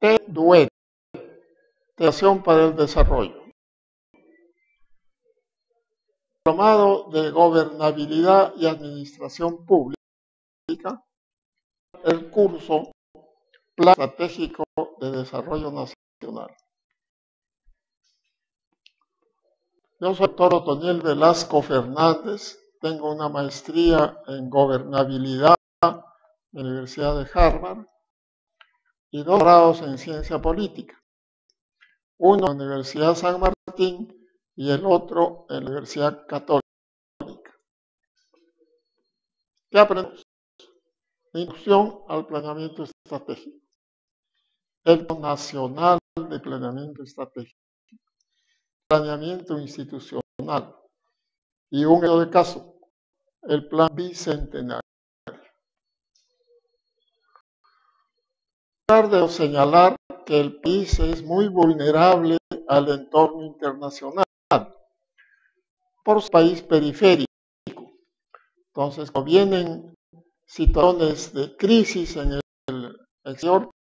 TDUE, Teacción para el Desarrollo. Diplomado de Gobernabilidad y Administración Pública, el curso Plan Estratégico de Desarrollo Nacional. Yo soy el doctor Otoniel Velasco Fernández, tengo una maestría en Gobernabilidad en la Universidad de Harvard y 2 grados en Ciencia Política, uno en la Universidad San Martín y el otro en la Universidad Católica. ¿Qué aprendemos? Introducción al planeamiento estratégico, el Plan Nacional de Planeamiento Estratégico, planeamiento institucional y un ejemplo de caso, el Plan Bicentenario. De señalar que el país es muy vulnerable al entorno internacional por su país periférico. Entonces, cuando vienen situaciones de crisis en el exterior,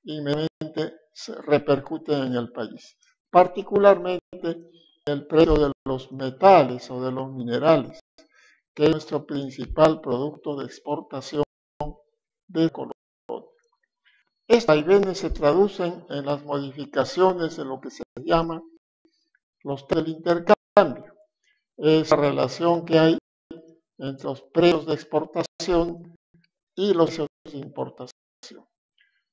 inmediatamente se repercuten en el país, particularmente el precio de los metales o de los minerales, que es nuestro principal producto de exportación de Colombia. Estos vaivenes se traducen en las modificaciones de lo que se llama los del intercambio, esa relación que hay entre los precios de exportación y los precios de importación.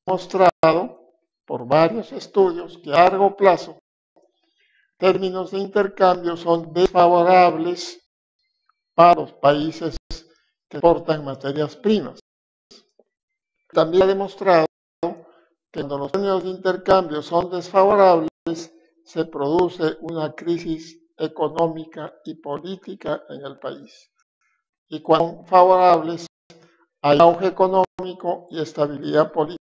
Mostrado por varios estudios que a largo plazo términos de intercambio son desfavorables para los países que exportan materias primas. También ha demostrado que cuando los términos de intercambio son desfavorables, se produce una crisis económica y política en el país. Y cuando son favorables, hay auge económico y estabilidad política,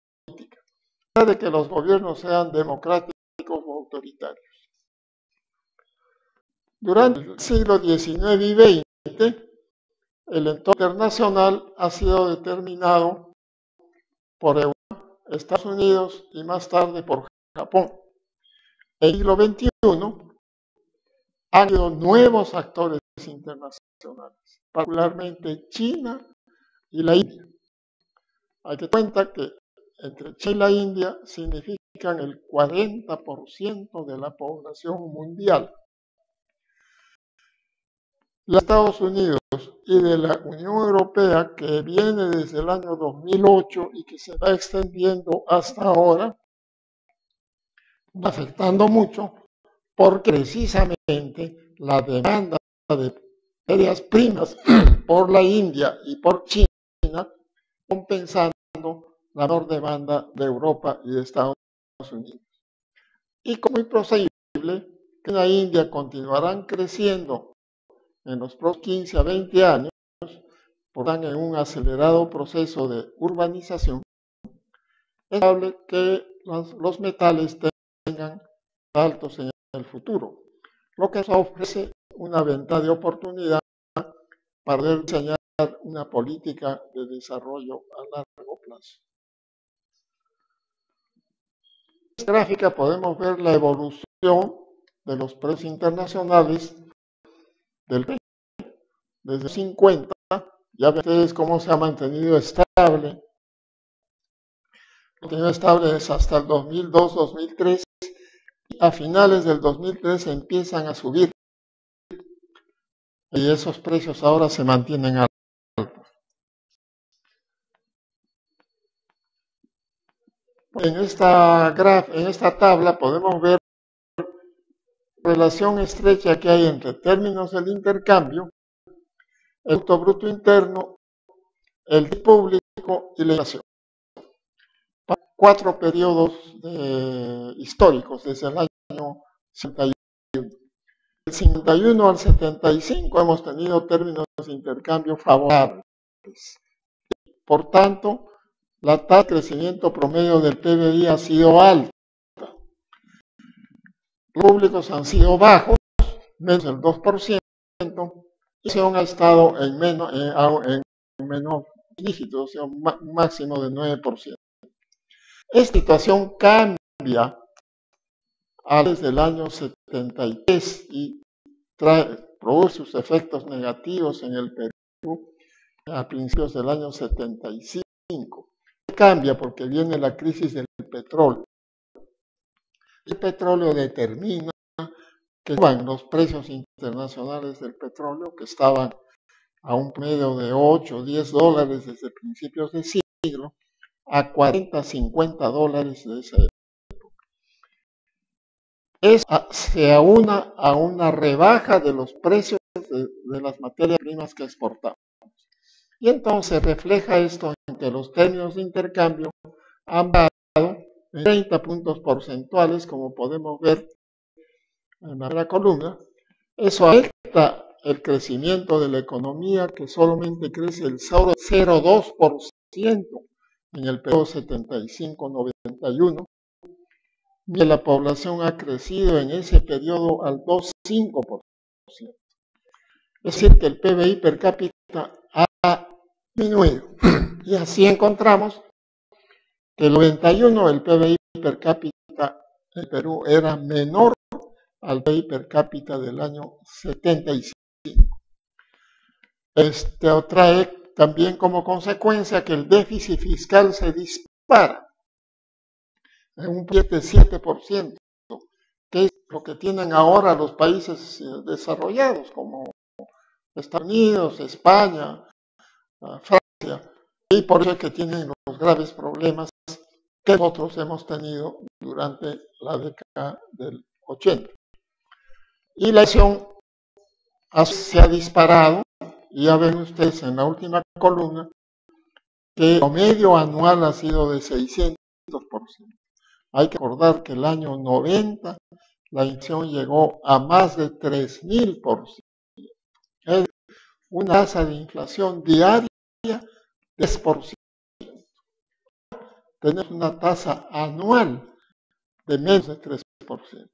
de que los gobiernos sean democráticos o autoritarios. Durante el siglo XIX y XX, el entorno internacional ha sido determinado por Europa, Estados Unidos y más tarde por Japón. En el siglo XXI han habido nuevos actores internacionales, particularmente China y la India. Hay que tener en cuenta que entre China y la India significan el 40% de la población mundial. Los Estados Unidos y de la Unión Europea, que viene desde el año 2008 y que se va extendiendo hasta ahora, va afectando mucho porque precisamente la demanda de materias primas por la India y por China compensando la menor demanda de Europa y de Estados Unidos. Y como es posible que en la India continuarán creciendo en los próximos 15 a 20 años, están en un acelerado proceso de urbanización, es probable que los metales tengan saltos en el futuro, lo que nos ofrece una ventana de oportunidad para poder diseñar una política de desarrollo a largo plazo. En esta gráfica podemos ver la evolución de los precios internacionales del petróleo desde los 50. Ya ven ustedes cómo se ha mantenido estable. Lo tenido estable es hasta el 2002-2003 y a finales del 2003 empiezan a subir y esos precios ahora se mantienen altos. En esta tabla podemos ver la relación estrecha que hay entre términos del intercambio, el Producto Bruto Interno, el PIB público y la inflación. 4 periodos históricos desde el año 61. Del 51 al 75 hemos tenido términos de intercambio favorables. Por tanto, la tasa de crecimiento promedio del PBI ha sido alta. Los públicos han sido bajos, menos del 2%, y se han estado en menor dígito, o sea, un máximo de 9%. Esta situación cambia desde el año 73 y produce sus efectos negativos en el Perú a principios del año 75. Cambia porque viene la crisis del petróleo. El petróleo determina que suban los precios internacionales del petróleo, que estaban a un promedio de 8 o 10 dólares desde principios de siglo, a 40, 50 dólares de esa época. Se aúna a una rebaja de los precios de las materias primas que exportamos. Y entonces refleja esto en que los términos de intercambio han bajado en 30 puntos porcentuales, como podemos ver en la primera columna. Eso afecta el crecimiento de la economía, que solamente crece el 0,02% en el periodo 75-91, y la población ha crecido en ese periodo al 2,5%. Es decir, que el PBI per cápita ha disminuido. Y así encontramos que en el 91 el PBI per cápita en Perú era menor al PBI per cápita del año 75. Esto trae también como consecuencia que el déficit fiscal se dispara en un 7%, que es lo que tienen ahora los países desarrollados como Estados Unidos, España, Francia, y por eso es que tienen los graves problemas que nosotros hemos tenido durante la década del 80. Y la inflación se ha disparado, y ya ven ustedes en la última columna que el promedio anual ha sido de 600%. Hay que recordar que el año 90 la inflación llegó a más de 3.000%. Es una tasa de inflación diaria de 10%. Tenemos una tasa anual de menos de 3%. El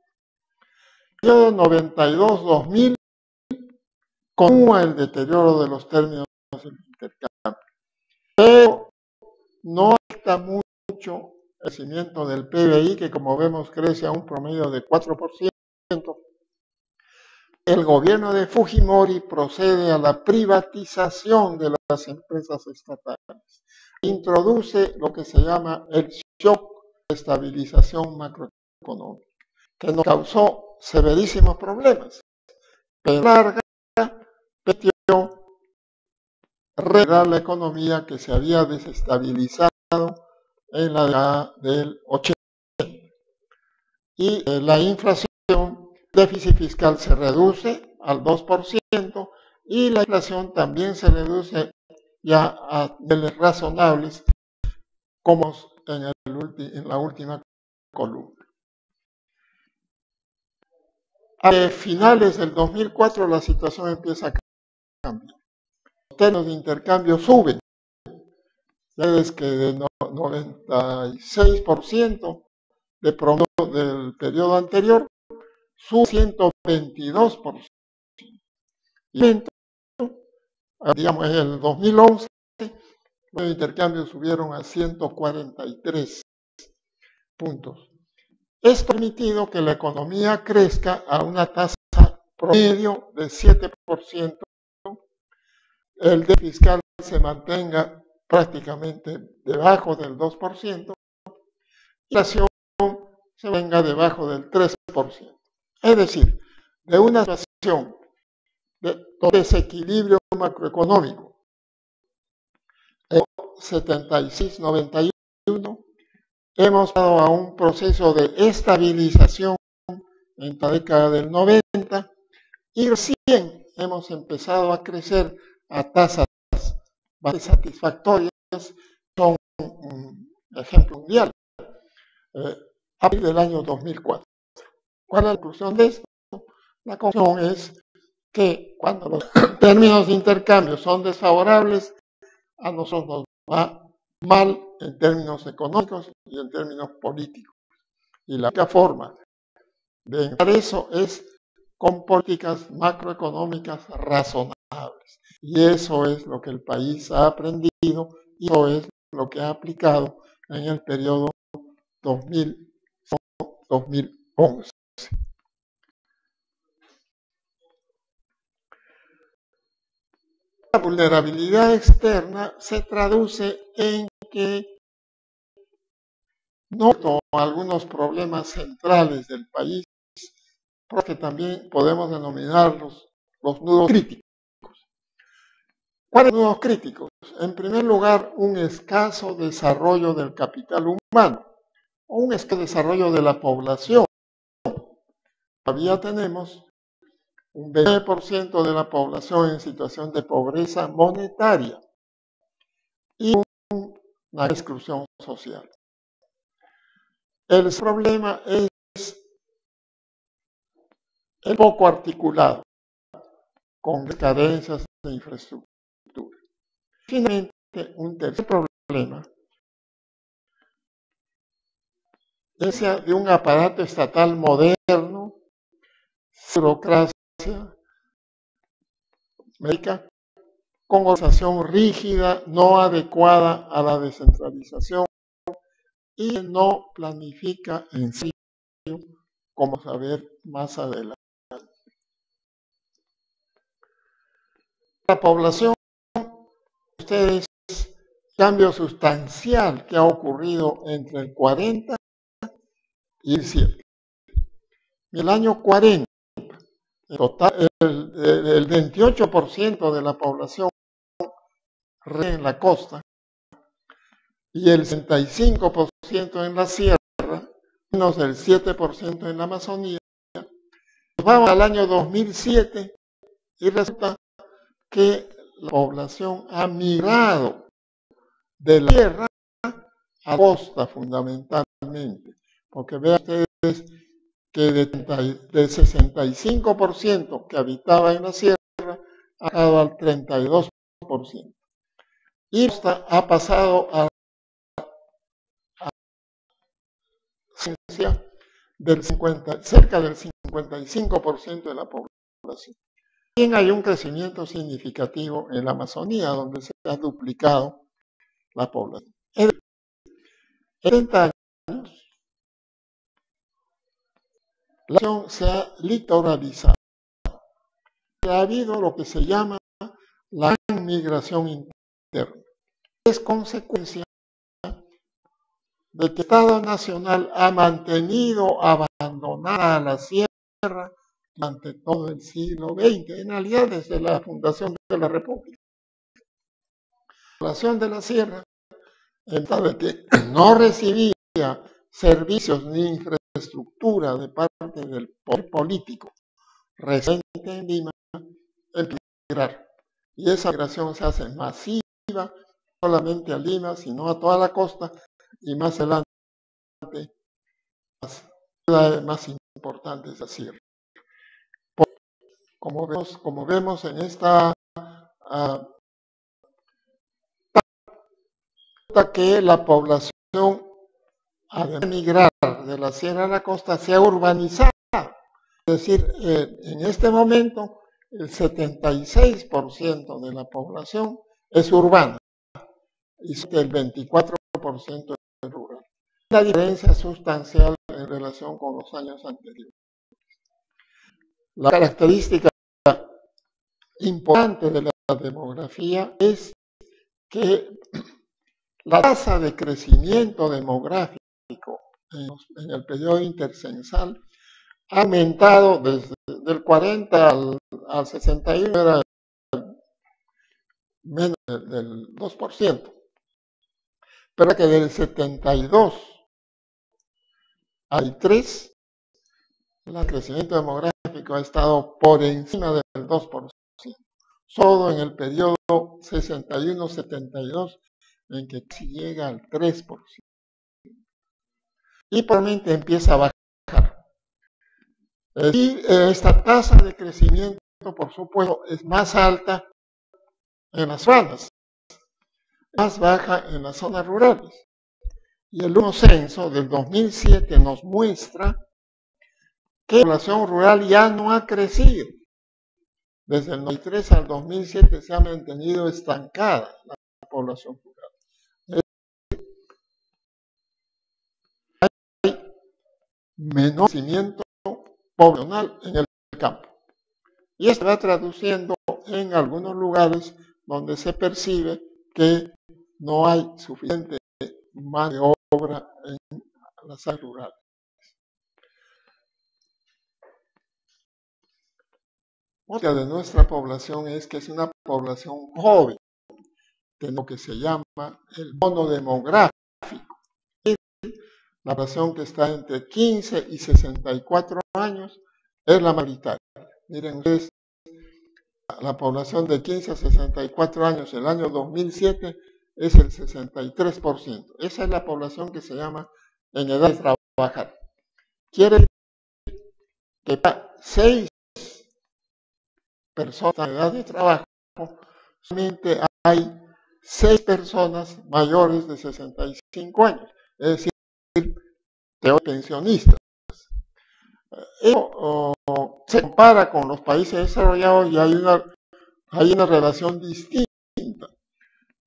periodo 92-2000 continúa el deterioro de los términos del intercambio, pero no afecta mucho el crecimiento del PBI, que como vemos crece a un promedio de 4%. El gobierno de Fujimori procede a la privatización de las empresas estatales. Introduce lo que se llama el shock de estabilización macroeconómica, que nos causó severísimos problemas, pero larga permitió recuperar la economía que se había desestabilizado en la década del 80. Y la inflación, el déficit fiscal se reduce al 2% y la inflación también se reduce ya a niveles razonables, como en la última columna. A finales del 2004 la situación empieza a cambiar. Los términos de intercambio suben. Ustedes que de 96% de promedio del periodo anterior sube 122%. Y digamos, en el 2011 los intercambios subieron a 143 puntos. Esto ha permitido que la economía crezca a una tasa promedio de 7%, el déficit fiscal se mantenga prácticamente debajo del 2%, y la inflación se venga debajo del 3%. Es decir, de una situación de desequilibrio macroeconómico en 76-91, hemos pasado a un proceso de estabilización en la década del 90 y recién hemos empezado a crecer a tasas bastante satisfactorias. Son un ejemplo mundial. A partir del año 2004. ¿Cuál es la conclusión de esto? La conclusión es que cuando los términos de intercambio son desfavorables, a nosotros nos va mal en términos económicos y en términos políticos. Y la única forma de evitar eso es con políticas macroeconómicas razonables. Y eso es lo que el país ha aprendido y eso es lo que ha aplicado en el periodo 2011. La vulnerabilidad externa se traduce en que no algunos problemas centrales del país, porque también podemos denominarlos los nudos críticos. ¿Cuáles son los nudos críticos? En primer lugar, un escaso desarrollo del capital humano, o un escaso desarrollo de la población. Todavía tenemos un 20% de la población en situación de pobreza monetaria y una exclusión social. El problema es el poco articulado, con carencias de infraestructura. Finalmente, un tercer problema es de un aparato estatal moderno, burocracia médica, con organización rígida, no adecuada a la descentralización y no planifica en serio, como saber más adelante. La población, ustedes, cambio sustancial que ha ocurrido entre el 40 y el 7. En el año 40, el 28% de la población en la costa y el 65% en la sierra, menos del 7% en la Amazonía. Nos vamos al año 2007 y resulta que la población ha migrado de la sierra a la costa fundamentalmente, porque vean ustedes que de 65% que habitaba en la sierra ha llegado al 32%. Y costa ha pasado a cerca del 55% de la población. También hay un crecimiento significativo en la Amazonía, donde se ha duplicado la población. En 30 años, la población se ha litoralizado. Ha habido lo que se llama la gran migración interna. Es consecuencia de que el Estado Nacional ha mantenido abandonada la sierra durante todo el siglo XX, en realidad desde la fundación de la República. La población de la sierra, de que no recibía servicios ni infraestructura de parte del poder político residente en Lima, empieza a migrar. Y esa migración se hace masiva, no solamente a Lima, sino a toda la costa, y más adelante las ciudades más importantes de la sierra. Como vemos en esta que la población, al migrar de la sierra a la costa, se ha urbanizado. Es decir, en este momento el 76% de la población es urbana y el 24% es rural. Una diferencia sustancial en relación con los años anteriores. La característica importante de la demografía es que la tasa de crecimiento demográfico en el periodo intercensal ha aumentado desde el 40 al 61, era menos del 2%, pero que del 72 al 3, el crecimiento demográfico ha estado por encima del 2%, solo en el periodo 61-72, en que llega al 3%. Y probablemente empieza a bajar. Y esta tasa de crecimiento, por supuesto, es más alta en las zonas, más baja en las zonas rurales. Y el último censo del 2007 nos muestra que la población rural ya no ha crecido. Desde el 93 al 2007 se ha mantenido estancada la población rural. menor crecimiento poblacional en el campo. Y esto va traduciendo en algunos lugares donde se percibe que no hay suficiente mano de obra en las áreas rurales. Otra de nuestra población es que es una población joven, de lo que se llama el bono demográfico. La población que está entre 15 y 64 años es la mayoritaria. Miren ustedes, la población de 15 a 64 años el año 2007 es el 63%. Esa es la población que se llama en edad de trabajar. Quiere decir que para 6 personas en edad de trabajo, solamente hay 6 personas mayores de 65 años, es decir, pensionistas. Eso se compara con los países desarrollados y hay una relación distinta.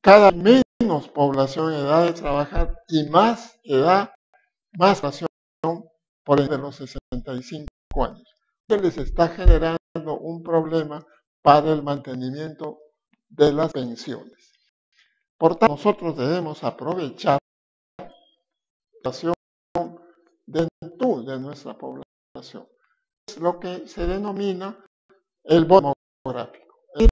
Cada vez menos población en edad de trabajar y más edad, más población por entre los 65 años. Que les está generando un problema para el mantenimiento de las pensiones. Por tanto, nosotros debemos aprovechar la situación de juventud de nuestra población. Es lo que se denomina el bono demográfico. En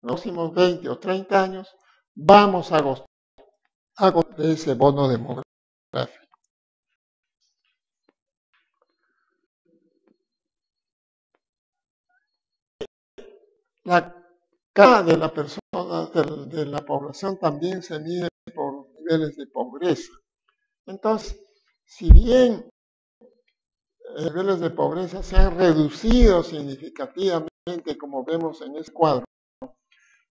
los próximos 20 o 30 años vamos a gozar de ese bono demográfico. La cara de la persona, de la población también se mide por niveles de pobreza. Entonces, si bien los niveles de pobreza se han reducido significativamente, como vemos en este cuadro, de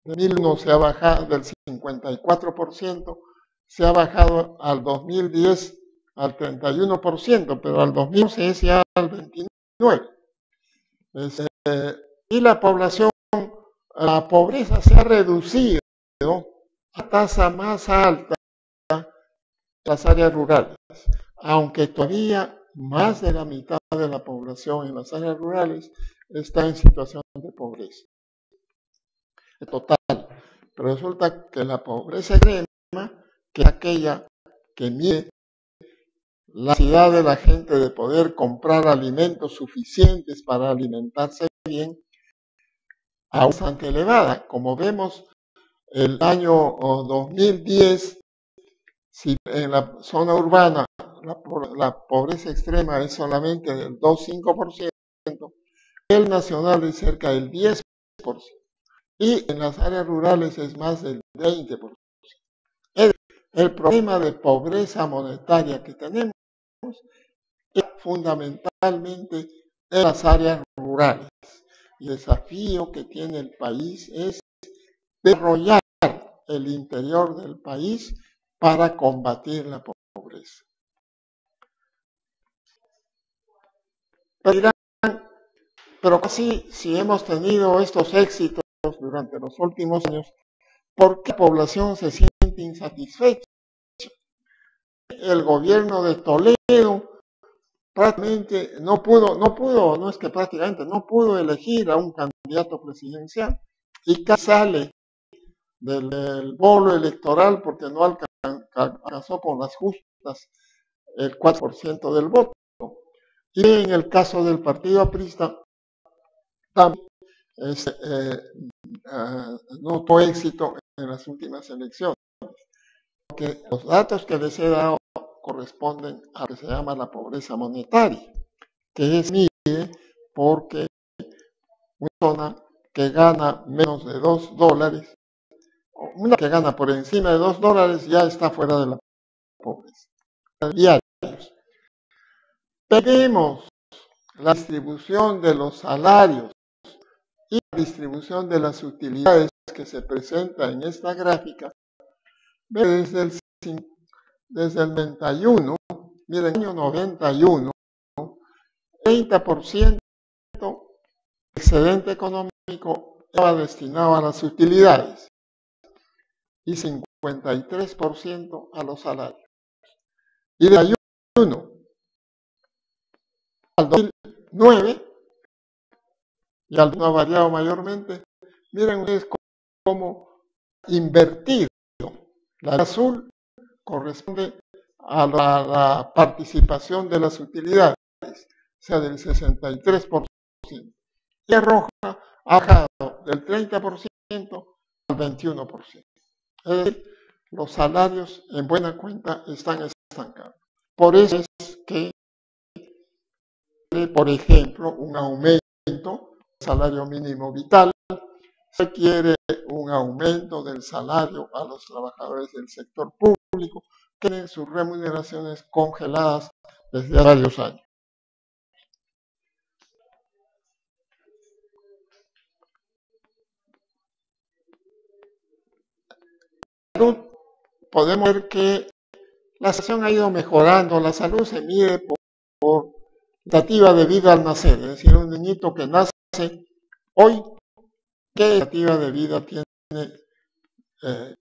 2001 se ha bajado del 54%, se ha bajado al 2010 al 31%, pero al 2011 es ya al 29%. Y la población, la pobreza se ha reducido a tasa más alta en las áreas rurales, aunque todavía más de la mitad de la población en las áreas rurales está en situación de pobreza total. Pero resulta que la pobreza extrema, que es aquella que mide la necesidad de la gente de poder comprar alimentos suficientes para alimentarse bien, aún es bastante elevada. Como vemos, el año 2010, si en la zona urbana la pobreza extrema es solamente del 2,5%, el nacional es cerca del 10%, y en las áreas rurales es más del 20%. El problema de pobreza monetaria que tenemos es fundamentalmente en las áreas rurales. Y el desafío que tiene el país es desarrollar el interior del país para combatir la pobreza. Pero dirán, pero casi si hemos tenido estos éxitos durante los últimos años, ¿por qué la población se siente insatisfecha? El gobierno de Toledo prácticamente no pudo elegir a un candidato presidencial y casi sale del bolo electoral porque no alcanzó con las justas el 4% del voto. Y en el caso del partido aprista, también no tuvo éxito en las últimas elecciones. Porque los datos que les he dado corresponden a lo que se llama la pobreza monetaria, que es mide porque una persona que gana menos de $2, una que gana por encima de $2 ya está fuera de la pobreza. Diarios. Tenemos la distribución de los salarios y la distribución de las utilidades que se presenta en esta gráfica desde el 91, miren, el año 91, 30% del excedente económico estaba destinado a las utilidades y 53% a los salarios. Y de 91 al 2009, y al no ha variado mayormente. Miren ustedes cómo invertido. La azul corresponde a la participación de las utilidades, o sea, del 63%. Y la roja ha bajado del 30% al 21%. Es decir, los salarios en buena cuenta están estancados. Por eso es que, por ejemplo, un aumento del salario mínimo vital, se quiere un aumento del salario a los trabajadores del sector público que tienen sus remuneraciones congeladas desde varios años. Podemos ver que la situación ha ido mejorando. La salud se mide por expectativa de vida al nacer, es decir, un niñito que nace hoy, ¿qué expectativa de vida tiene?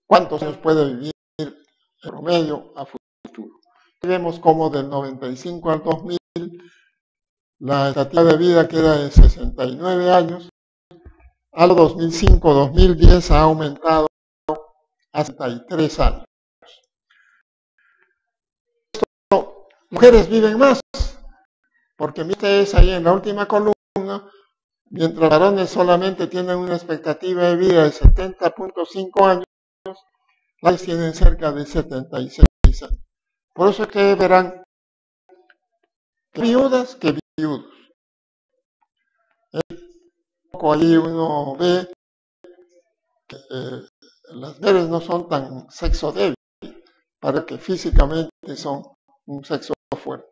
¿Cuántos años puede vivir en promedio a futuro? Y vemos como del 95 al 2000 la expectativa de vida queda de 69 años, al 2005-2010 ha aumentado a 63 años. Mujeres viven más, porque ustedes ahí en la última columna, mientras varones solamente tienen una expectativa de vida de 70.5 años, las tienen cerca de 76 años. Por eso es que verán que viudas que viudos. Ahí uno ve que las mujeres no son tan sexo débil, para que físicamente son un sexo fuerte.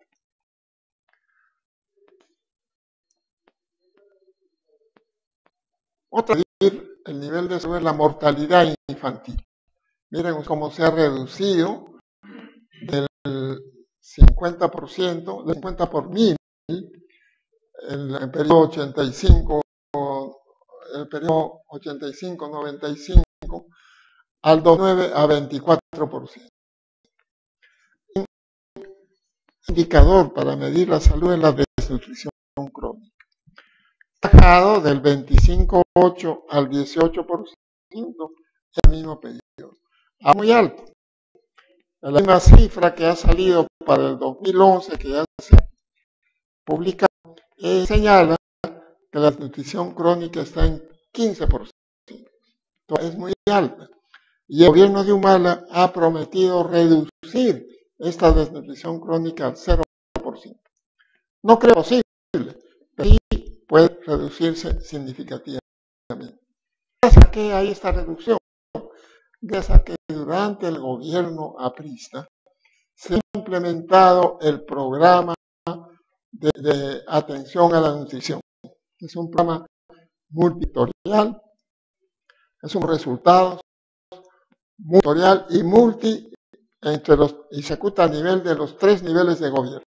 Otra, el nivel de salud es la mortalidad infantil. Miren cómo se ha reducido del 50%, del 50 por 1000, en el periodo 85, el periodo 85-95, al 2009 a 24%. Un indicador para medir la salud es la desnutrición crónica. Ha bajado del 25,8 al 18% en el mismo periodo. Muy alto. La misma cifra que ha salido para el 2011, que ya se ha publicado, señala que la desnutrición crónica está en 15%. Entonces, es muy alta. Y el gobierno de Humala ha prometido reducir esta desnutrición crónica al 0%. No creo posible, pero sí puede reducirse significativamente. Gracias a que hay esta reducción, gracias a que durante el gobierno aprista se ha implementado el programa de atención a la nutrición. Es un programa multisectorial, es un resultado multisectorial y se ejecuta a nivel de los 3 niveles de gobierno.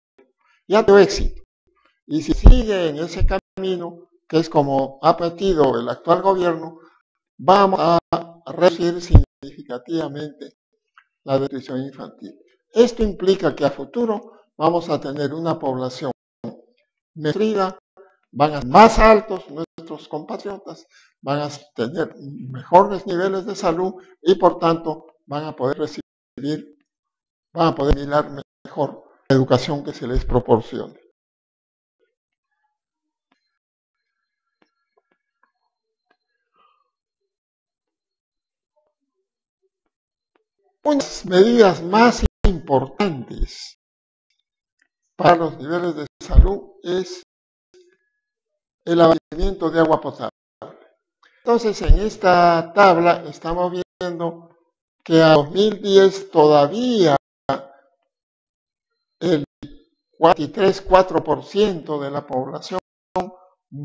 Y ha tenido éxito. Y si sigue en ese camino, que es como ha pedido el actual gobierno, vamos a reducir significativamente la desnutrición infantil. Esto implica que a futuro vamos a tener una población nutrida, van a ser más altos nuestros compatriotas, van a tener mejores niveles de salud y por tanto van a poder mirar mejor la educación que se les proporcione. Unas medidas más importantes para los niveles de salud es el abastecimiento de agua potable. Entonces, en esta tabla estamos viendo que a 2010 todavía el 43,4% de la población no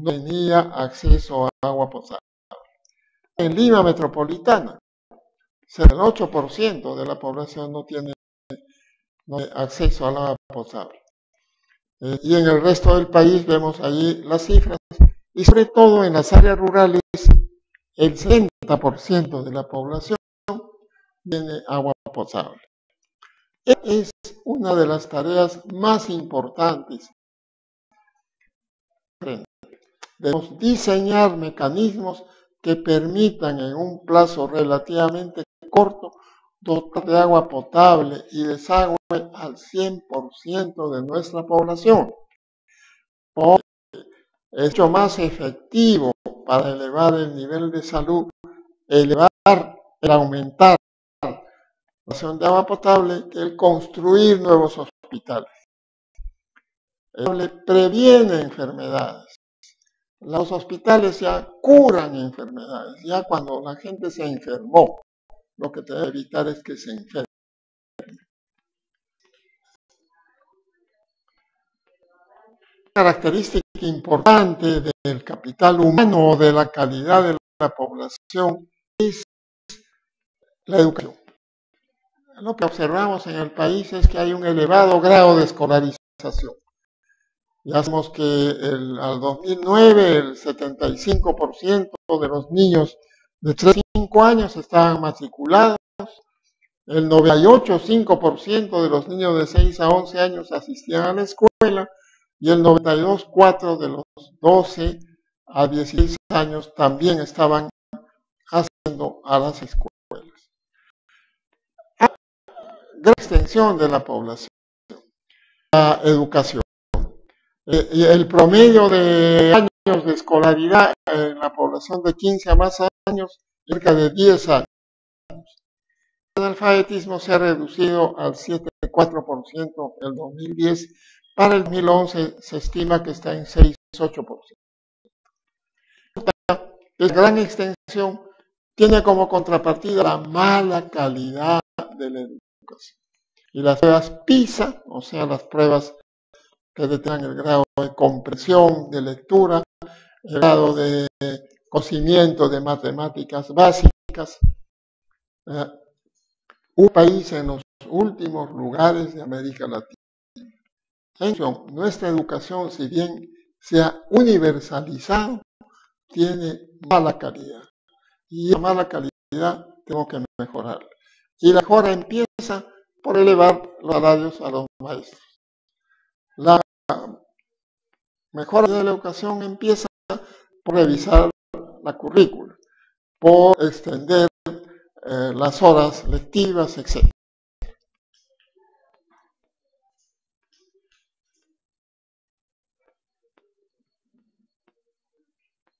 tenía acceso a agua potable. En Lima metropolitana, el 8% de la población no tiene acceso al agua potable. Y en el resto del país vemos allí las cifras, y sobre todo en las áreas rurales, el 70% de la población tiene agua potable. Es una de las tareas más importantes frente. Debemos diseñar mecanismos que permitan en un plazo relativamente corto dotar de agua potable y desagüe al 100% de nuestra población. Porque es mucho más efectivo para elevar el nivel de salud, aumentar la producción de agua potable que el construir nuevos hospitales. Previene enfermedades. Los hospitales ya curan enfermedades, ya cuando la gente se enfermó, lo que debe evitar es que se enferme. Característica importante del capital humano o de la calidad de la población es la educación. Lo que observamos en el país es que hay un elevado grado de escolarización. Ya sabemos que al 2009 el 75% de los niños de 3 a 5 años estaban matriculados, el 98,5% de los niños de 6 a 11 años asistían a la escuela y el 92,4% de los 12 a 16 años también estaban asistiendo a las escuelas. Gran extensión de la población, la educación. El promedio de años de escolaridad en la población de 15 a más años, cerca de 10 años. El analfabetismo se ha reducido al 7,4% en el 2010. Para el 2011 se estima que está en 6,8%. Esta gran extensión tiene como contrapartida la mala calidad de la educación. Y las pruebas PISA, o sea, las pruebas que determinan el grado de comprensión, de lectura, el grado de conocimiento de matemáticas básicas. Un país en los últimos lugares de América Latina. Nuestra educación, si bien se ha universalizado, tiene mala calidad. Y esa mala calidad tengo que mejorarla. Y la mejora empieza por elevar los salarios a los maestros. La mejora de la educación empieza por revisar la currícula, por extender las horas lectivas, etc.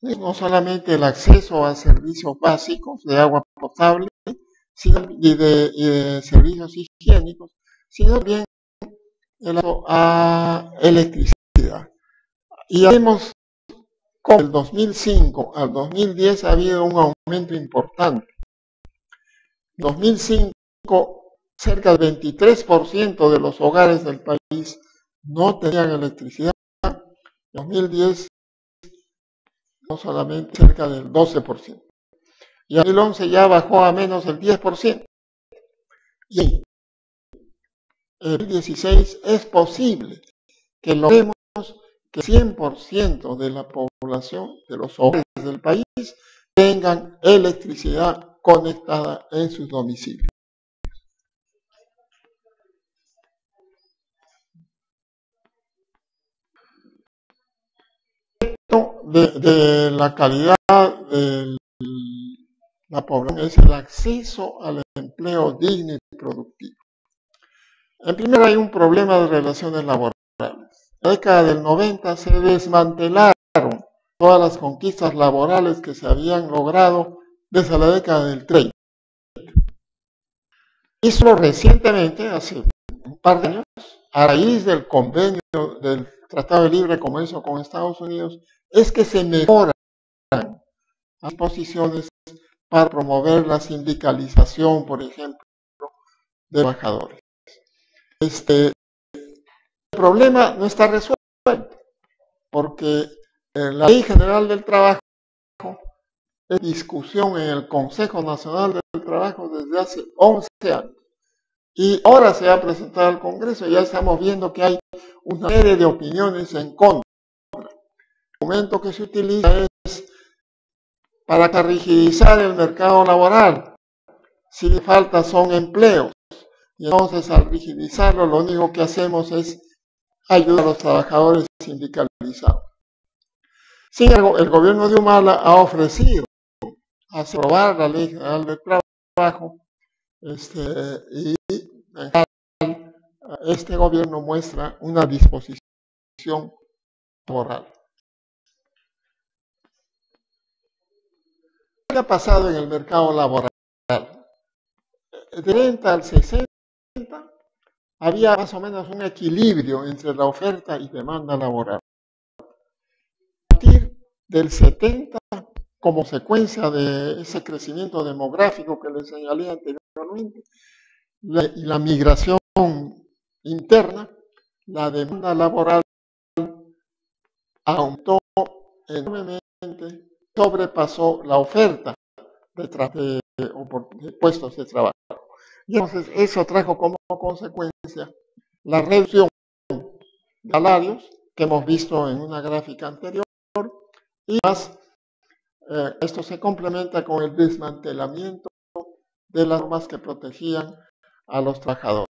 No solamente el acceso a servicios básicos de agua potable y de servicios higiénicos, sino también el acceso a electricidad. Y vemos cómo del 2005 al 2010 ha habido un aumento importante. En 2005, cerca del 23% de los hogares del país no tenían electricidad. En 2010, no solamente cerca del 12%. Y en 2011 ya bajó a menos del 10%. Y en 2016 es posible que logremos que 100% de la población, de los hogares del país, tengan electricidad conectada en sus domicilios. De la calidad de la población es el acceso al empleo digno y productivo. En primer lugar, hay un problema de relaciones laborales. En la década del 90 se desmantelaron todas las conquistas laborales que se habían logrado desde la década del 30. Y solo recientemente, hace un par de años, a raíz del convenio del Tratado de Libre Comercio con Estados Unidos, es que se mejoran las posiciones para promover la sindicalización, por ejemplo, de trabajadores. El problema no está resuelto, porque la Ley General del Trabajo es discusión en el Consejo Nacional del Trabajo desde hace 11 años. Y ahora se ha presentado al Congreso y ya estamos viendo que hay una serie de opiniones en contra. El argumento que se utiliza es para rigidizar el mercado laboral. Si le falta son empleos. Y entonces al rigidizarlo lo único que hacemos es ayudar a los trabajadores sindicalizados. Sin embargo, el gobierno de Humala ha ofrecido aprobar la Ley General del Trabajo y en general, este gobierno muestra una disposición laboral. ¿Qué ha pasado en el mercado laboral? De 30 al 60 había más o menos un equilibrio entre la oferta y demanda laboral. A partir del 70, como consecuencia de ese crecimiento demográfico que les señalé anteriormente, y la migración interna, la demanda laboral aumentó enormemente, sobrepasó la oferta de puestos de trabajo. Y entonces eso trajo como consecuencia la reducción de salarios que hemos visto en una gráfica anterior, y más esto se complementa con el desmantelamiento de las normas que protegían a los trabajadores.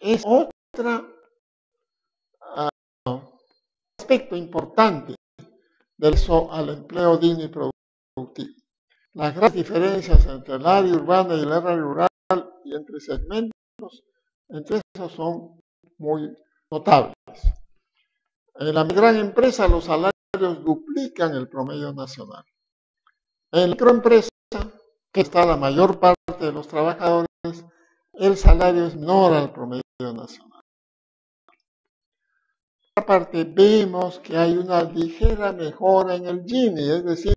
Es otro aspecto importante del acceso al empleo digno y productivo. Las grandes diferencias entre el área urbana y el área rural y entre segmentos, entre esos son muy notables. En la gran empresa los salarios duplican el promedio nacional. En la microempresa, que está la mayor parte de los trabajadores, el salario es menor al promedio nacional. Por otra parte, vemos que hay una ligera mejora en el Gini, es decir,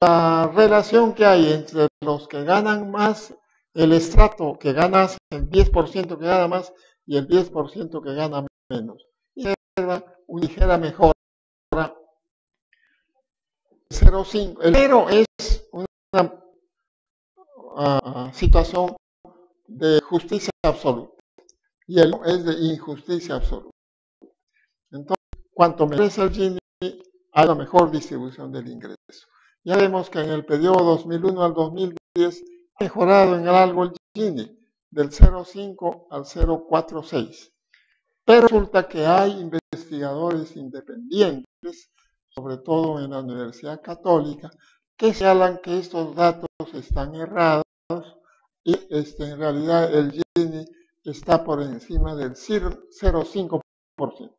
la relación que hay entre los que ganan más, el estrato que gana el 10% que gana más y el 10% que gana menos. Y observa una ligera mejora. 0,5. El 0 es una situación de justicia absoluta y el 1 es de injusticia absoluta. Entonces, cuanto mejor es el Gini, hay una mejor distribución del ingreso. Ya vemos que en el periodo 2001 al 2010 ha mejorado en algo el Gini, del 0,5 al 0,46. Pero resulta que hay investigadores independientes, sobre todo en la Universidad Católica, que señalan que estos datos están errados y en realidad el Gini está por encima del 0,5%.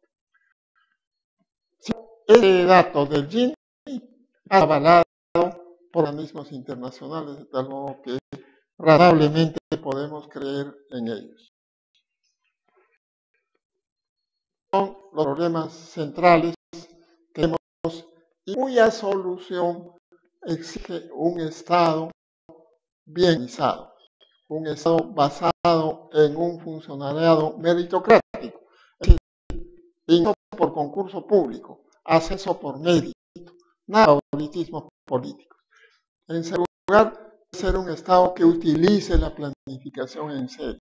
Este dato del Gini ha avalado por organismos internacionales, de tal modo que razonablemente podemos creer en ellos. Son los problemas centrales que tenemos y cuya solución exige un Estado bien organizado, un Estado basado en un funcionariado meritocrático, es decir, ingreso por concurso público, acceso por mérito, nada de favoritismos políticos. En segundo lugar, ser un Estado que utilice la planificación en serio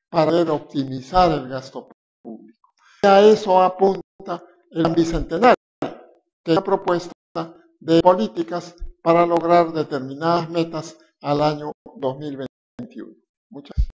para poder optimizar el gasto público. Y a eso apunta el bicentenario, que es una propuesta de políticas para lograr determinadas metas al año 2021. Muchas gracias.